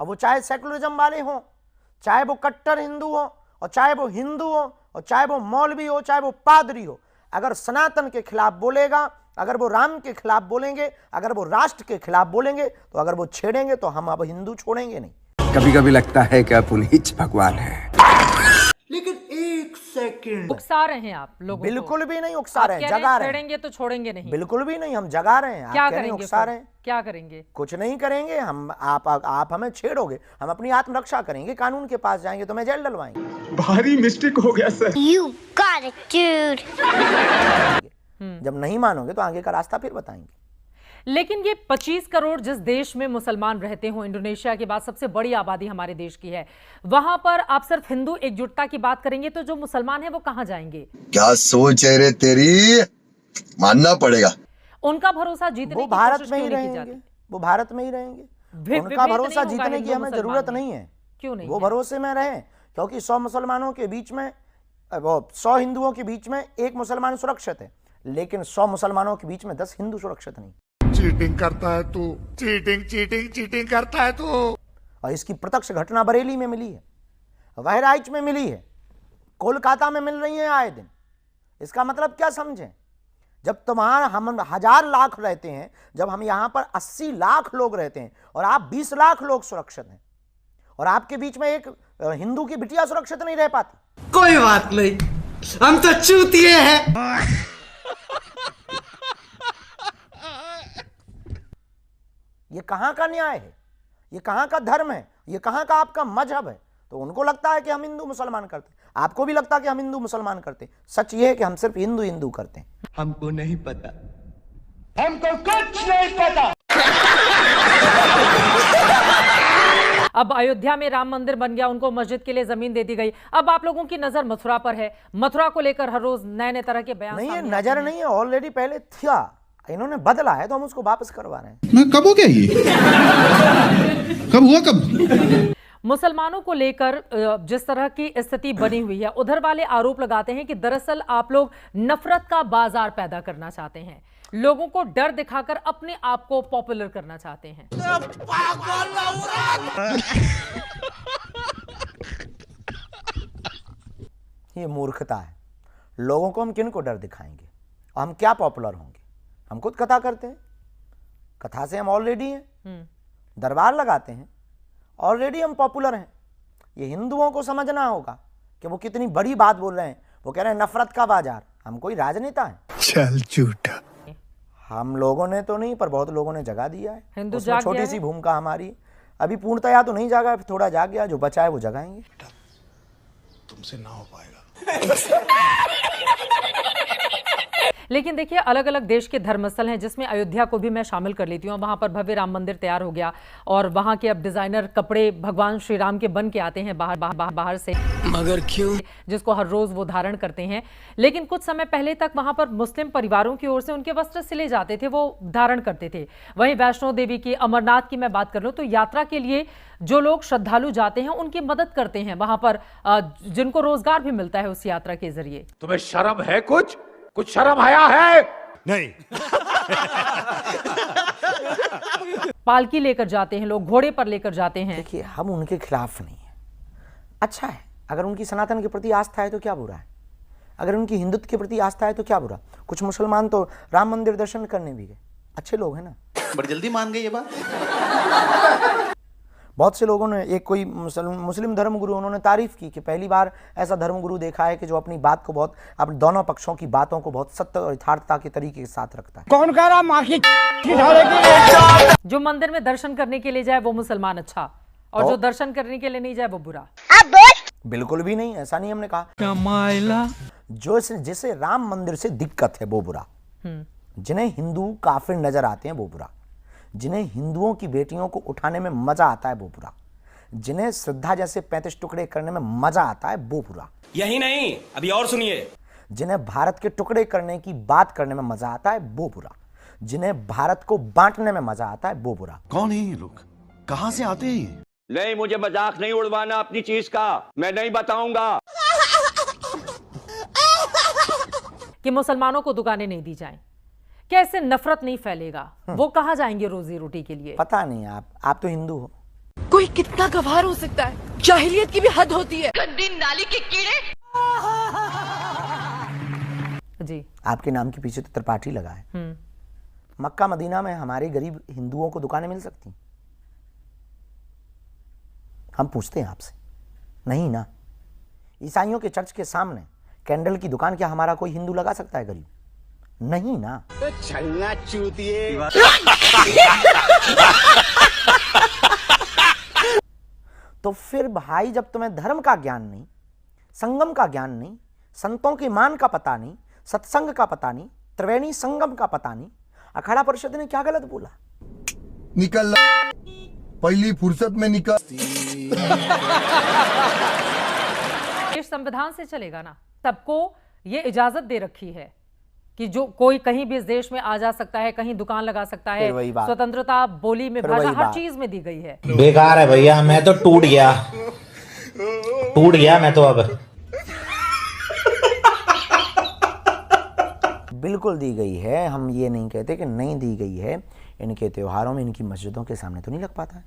अब वो चाहे सेकुलरिज्म वाले हों, चाहे वो कट्टर हिंदू हो, और चाहे वो हिंदू हो, और चाहे वो मौलवी हो, चाहे वो पादरी हो, अगर सनातन के खिलाफ बोलेगा, अगर वो राम के खिलाफ बोलेंगे, अगर वो राष्ट्र के खिलाफ बोलेंगे, तो अगर वो छेड़ेंगे तो हम अब हिंदू छोड़ेंगे नहीं। कभी कभी लगता है कि आप उन्हीं भगवान है। लेकिन एक सेकंड, उकसा रहे हैं आप लोगों को। बिल्कुल भी नहीं उकसा रहे हैं, जगा रहे हैं। छेड़ेंगे तो छोड़ेंगे नहीं, बिल्कुल भी नहीं, हम जगा रहे हैं। क्या आप कह रहे हैं करेंगे उकसा रहे हैं? क्या करेंगे? कुछ नहीं करेंगे हम। आप हमें छेड़ोगे, हम अपनी आत्मरक्षा करेंगे, कानून के पास जाएंगे, तो मैं जेल डलवाएंगे। भारी मिस्टेक हो गया sir. You got it, dude. जब नहीं मानोगे तो आगे का रास्ता फिर बताएंगे। लेकिन ये 25 करोड़ जिस देश में मुसलमान रहते हो, इंडोनेशिया के बाद सबसे बड़ी आबादी हमारे देश की है, वहां पर आप सिर्फ हिंदू एकजुटता की बात करेंगे तो जो मुसलमान है वो कहां जाएंगे? क्या सोच है रे तेरी, मानना पड़ेगा। उनका भरोसा जीतने वो की भारत कोशिश में ही क्यों नहीं की रहेंगे, जाती? वो भारत में ही रहेंगे। उनका विभेद भरोसा नहीं होगा जीतने की हिंदू हमें मुसलमान जरूरत में? नहीं है। क्यों नहीं वो है? भरोसे में रहें, क्योंकि 100 मुसलमानों के बीच में, वो 100 हिंदुओं के बीच में 1 मुसलमान सुरक्षित है, लेकिन 100 मुसलमानों के बीच में 10 हिंदू सुरक्षित नहीं। चीटिंग करता है तू, चीटिंग करता है तू। और इसकी प्रत्यक्ष घटना बरेली में मिली है, बहराइच में मिली है, कोलकाता में मिल रही है आए दिन। इसका मतलब क्या समझें? जब तुम्हारा हम 1000 लाख रहते हैं, जब हम यहां पर 80 लाख लोग रहते हैं, और आप 20 लाख लोग सुरक्षित हैं, और आपके बीच में एक हिंदू की बिटिया सुरक्षित नहीं रह पाती। कोई बात नहीं, हम तो चूतिए हैं। ये कहां का न्याय है? ये कहां का धर्म है? ये कहां का आपका मजहब है? तो उनको लगता है कि हम हिंदू मुसलमान करते, आपको भी लगता है कि हम हिंदू मुसलमान करते। सच ये है कि हम सिर्फ हिंदू हिंदू करते हैं। हमको नहीं पता। हमको कुछ नहीं पता। अब अयोध्या में राम मंदिर बन गया, उनको मस्जिद के लिए जमीन दे दी गई। अब आप लोगों की नजर मथुरा पर है। मथुरा को लेकर हर रोज नए नए तरह के बयान नहीं, ये सामने आते नजर हैं। नहीं है, ऑलरेडी पहले था, इन्होंने बदला है तो हम उसको वापस करवा रहे हैं। मैं कब हो गया ये? कब हुआ कब? मुसलमानों को लेकर जिस तरह की स्थिति बनी हुई है, उधर वाले आरोप लगाते हैं कि दरअसल आप लोग नफरत का बाजार पैदा करना चाहते हैं, लोगों को डर दिखाकर अपने आप को पॉपुलर करना चाहते हैं। ये मूर्खता है। लोगों को हम किन को डर दिखाएंगे और हम क्या पॉपुलर होंगे? हम खुद कथा करते हैं, कथा से हम ऑलरेडी हैं, दरबार लगाते हैं, ऑलरेडी हम पॉपुलर हैं। ये हिंदुओं को समझना होगा कि वो कितनी बड़ी बात बोल रहे हैं। वो कह रहे हैं नफरत का बाजार। हम कोई राजनेता हैं? चल झूठा। हम लोगों ने तो नहीं, पर बहुत लोगों ने जगा दिया है। हिंदू उसमें जाग छोटी गया सी है? भूमिका हमारी। अभी पूर्णतया तो नहीं जागा, थोड़ा जाग गया, जो बचा है वो जगाएंगे। तुमसे ना हो पाएगा। लेकिन देखिए, अलग अलग देश के धर्मस्थल हैं, जिसमें अयोध्या को भी मैं शामिल कर लेती हूँ। वहां पर भव्य राम मंदिर तैयार हो गया, और वहां के अब डिजाइनर कपड़े भगवान श्री राम के बन के आते हैं बाहर से, मगर क्यों? जिसको हर रोज वो धारण करते हैं। लेकिन कुछ समय पहले तक वहां पर मुस्लिम परिवारों की ओर से उनके वस्त्र सिले जाते थे, वो धारण करते थे। वहीं वैष्णो देवी की, अमरनाथ की मैं बात कर लूं तो यात्रा के लिए जो लोग श्रद्धालु जाते हैं उनकी मदद करते हैं वहां पर, जिनको रोजगार भी मिलता है उस यात्रा के जरिए। तुम्हें शर्म है? कुछ शर्म आया है? नहीं। पालकी लेकर जाते हैं लोग, घोड़े पर लेकर जाते हैं। देखिए, हम उनके खिलाफ नहीं है। अच्छा है, अगर उनकी सनातन के प्रति आस्था है तो क्या बुरा है? अगर उनकी हिंदुत्व के प्रति आस्था है तो क्या बुरा? कुछ मुसलमान तो राम मंदिर दर्शन करने भी गए, अच्छे लोग हैं ना। बड़ी जल्दी मान गए ये बात। बहुत से लोगों ने, एक कोई मुस्लिम धर्मगुरु, उन्होंने तारीफ की कि पहली बार ऐसा धर्मगुरु देखा है कि जो अपनी बात को बहुत, अपने दोनों पक्षों की बातों को बहुत सत्य और यथार्थता के तरीके के साथ रखता है। कौन कह रहा माँ की? जो मंदिर में दर्शन करने के लिए जाए वो मुसलमान अच्छा, और जो दर्शन करने के लिए नहीं जाए वो बुरा। बिल्कुल भी नहीं, ऐसा नहीं हमने कहा। जो जिसे राम मंदिर से दिक्कत है वो बुरा, जिन्हें हिंदू काफिर नजर आते हैं वो बुरा, जिन्हें हिंदुओं की बेटियों को उठाने में मजा आता है वो बुरा, जिन्हें श्रद्धा जैसे 35 टुकड़े करने में मजा आता है वो बुरा। यही नहीं, अभी और सुनिए। जिन्हें भारत के टुकड़े करने की बात करने में मजा आता है वो बुरा, जिन्हें भारत को बांटने में मजा आता है वो बुरा। कौन है ये लोग? कहां से आते हैं? नहीं, मुझे मजाक नहीं उड़वाना अपनी चीज का, मैं नहीं बताऊंगा। कि मुसलमानों को दुकानें नहीं दी जाएं, कैसे नफरत नहीं फैलेगा? वो कहां जाएंगे रोजी रोटी के लिए? पता नहीं, आप तो हिंदू हो। कुछ कोई कितना गवार हो सकता है, जाहिलियत की भी हद होती है। गंदी नाली के कीड़े। जी, आपके नाम के पीछे तो त्रिपाठी लगा है। मक्का मदीना में हमारे गरीब हिंदुओं को दुकानें मिल सकती? हम पूछते हैं आपसे, नहीं ना। ईसाइयों के चर्च के सामने कैंडल की दुकान क्या हमारा कोई हिंदू लगा सकता है गरीब? नहीं ना। छलना चूतिए। तो फिर भाई, जब तुम्हें धर्म का ज्ञान नहीं, संगम का ज्ञान नहीं, संतों के मान का पता नहीं, सत्संग का पता नहीं, त्रिवेणी संगम का पता नहीं, अखाड़ा परिषद ने क्या गलत बोला? निकल पहली फुर्सत में निकल। देश संविधान से चलेगा ना। सबको ये इजाजत दे रखी है कि जो कोई कहीं भी इस देश में आ जा सकता है, कहीं दुकान लगा सकता है, स्वतंत्रता, बोली में, भाषा, हर चीज में दी गई है। बेकार है भैया, मैं तो टूट गया मैं तो अब। बिल्कुल दी गई है, हम ये नहीं कहते कि नहीं दी गई है। इनके त्योहारों में, इनकी मस्जिदों के सामने तो नहीं लग पाता है।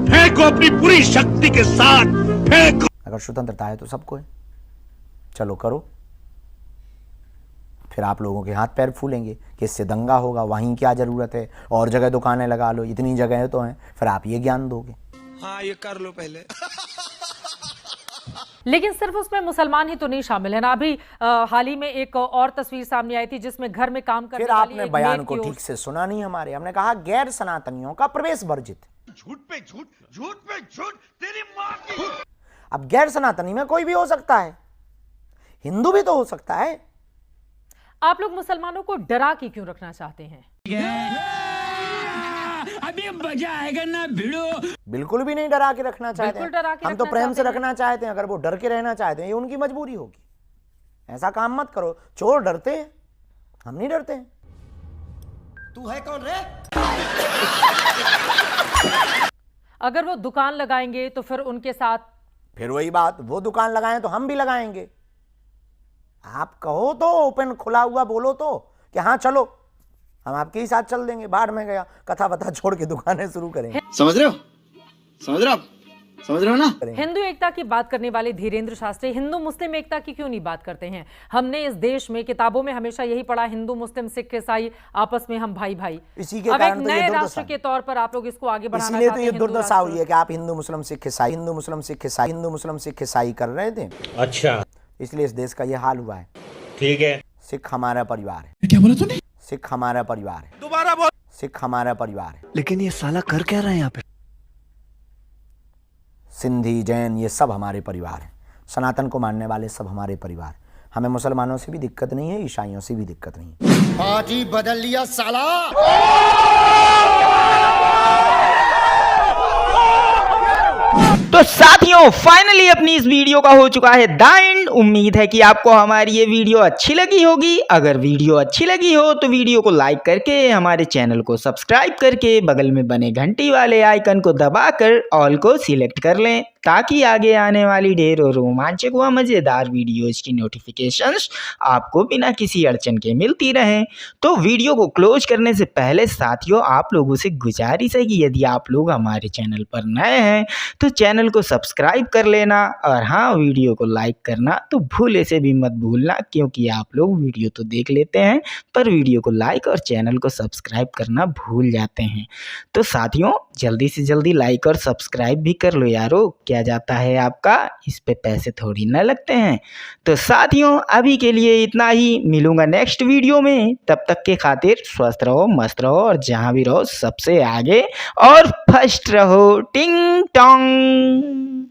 फेंको अपनी पूरी शक्ति के साथ फेंको। अगर स्वतंत्रता है तो सबको है, चलो करो। फिर आप लोगों के हाथ पैर फूलेंगे कि इससे दंगा होगा, वहीं क्या जरूरत है, और जगह दुकानें लगा लो, इतनी जगह तो हैं। फिर आप ये ज्ञान दोगे। हाँ, ये कर लो पहले। लेकिन सिर्फ उसमें मुसलमान ही तो नहीं शामिल है ना। अभी हाल ही में एक और तस्वीर सामने आई थी जिसमें घर में काम करने वाली फिर आपने बयान को ठीक से सुना नहीं हमारे। हमने कहा गैर सनातनियों का प्रवेश वर्जित। झूठ पे झूठ, झूठ पे झूठ, तेरी माँ की। अब गैर सनातनी में कोई भी हो सकता है, हिंदू भी तो हो सकता है। आप लोग मुसलमानों को डरा के क्यों रखना चाहते हैं? अभी मजा आएगा ना भिड़ो। बिल्कुल भी नहीं डरा के रखना चाहते हैं। हम तो प्रेम से रखना चाहते हैं। अगर वो डर के रहना चाहते हैं, ये उनकी मजबूरी होगी। ऐसा काम मत करो। चोर डरते हैं, हम नहीं डरते हैं। तू है कौन रे? अगर वो दुकान लगाएंगे तो फिर उनके साथ, फिर वही बात, वो दुकान लगाएं तो हम भी लगाएंगे। आप कहो तो ओपन, खुला हुआ बोलो तो कि हाँ चलो, हम आपके ही साथ चल देंगे। बाढ़ में गया, कथा वथा छोड़ के दुकानें शुरू करेंगे। समझ रहे हो ना? हिंदू एकता की बात करने वाले धीरेन्द्र शास्त्री हिंदू मुस्लिम एकता की क्यों नहीं बात करते हैं? हमने इस देश में किताबों में हमेशा यही पढ़ा, हिंदू मुस्लिम सिख ईसाई आपस में हम भाई भाई। इसी के अब एक कारण तो नए राष्ट्र के तौर पर आप लोग इसको आगे बढ़ाना इसलिए तो चाहते ये हैं। दुर्दशा हुई है कि आप हिंदू मुस्लिम सिख ईसाई, हिंदू मुस्लिम सिख ईसाई, हिंदू मुस्लिम सिख ईसाई कर रहे थे। अच्छा, इसलिए इस देश का ये हाल हुआ है। ठीक है। सिख हमारा परिवार है। क्या बोला तूने? सिख हमारा परिवार है। दोबारा बोल। सिख हमारा परिवार है। लेकिन ये साला कर क्या रहा है यहाँ पे? सिंधी, जैन, ये सब हमारे परिवार हैं। सनातन को मानने वाले सब हमारे परिवार। हमें मुसलमानों से भी दिक्कत नहीं है, ईसाइयों से भी दिक्कत नहीं है। आज ही बदल लिया साला। तो साथियों, फाइनली अपनी इस वीडियो का हो चुका है द एंड। उम्मीद है कि आपको हमारी ये वीडियो अच्छी लगी होगी। अगर वीडियो अच्छी लगी हो तो वीडियो को लाइक करके, हमारे चैनल को सब्सक्राइब करके, बगल में बने घंटी वाले आइकन को दबाकर ऑल को सिलेक्ट कर लें, ताकि आगे आने वाली ढेरों रोमांचक व मज़ेदार वीडियोज़ की नोटिफिकेशंस आपको बिना किसी अड़चन के मिलती रहें। तो वीडियो को क्लोज करने से पहले साथियों, आप लोगों से गुजारिश है कि यदि आप लोग हमारे चैनल पर नए हैं तो चैनल को सब्सक्राइब कर लेना, और हाँ, वीडियो को लाइक करना तो भूले से भी मत भूलना, क्योंकि आप लोग वीडियो तो देख लेते हैं पर वीडियो को लाइक और चैनल को सब्सक्राइब करना भूल जाते हैं। तो साथियों, जल्दी से जल्दी लाइक और सब्सक्राइब भी कर लो यारो, क्या जाता है आपका, इस पे पैसे थोड़ी ना लगते हैं। तो साथियों, अभी के लिए इतना ही, मिलूंगा नेक्स्ट वीडियो में। तब तक के खातिर स्वस्थ रहो, मस्त रहो, और जहां भी रहो सबसे आगे और फर्स्ट रहो। टिंग टोंग।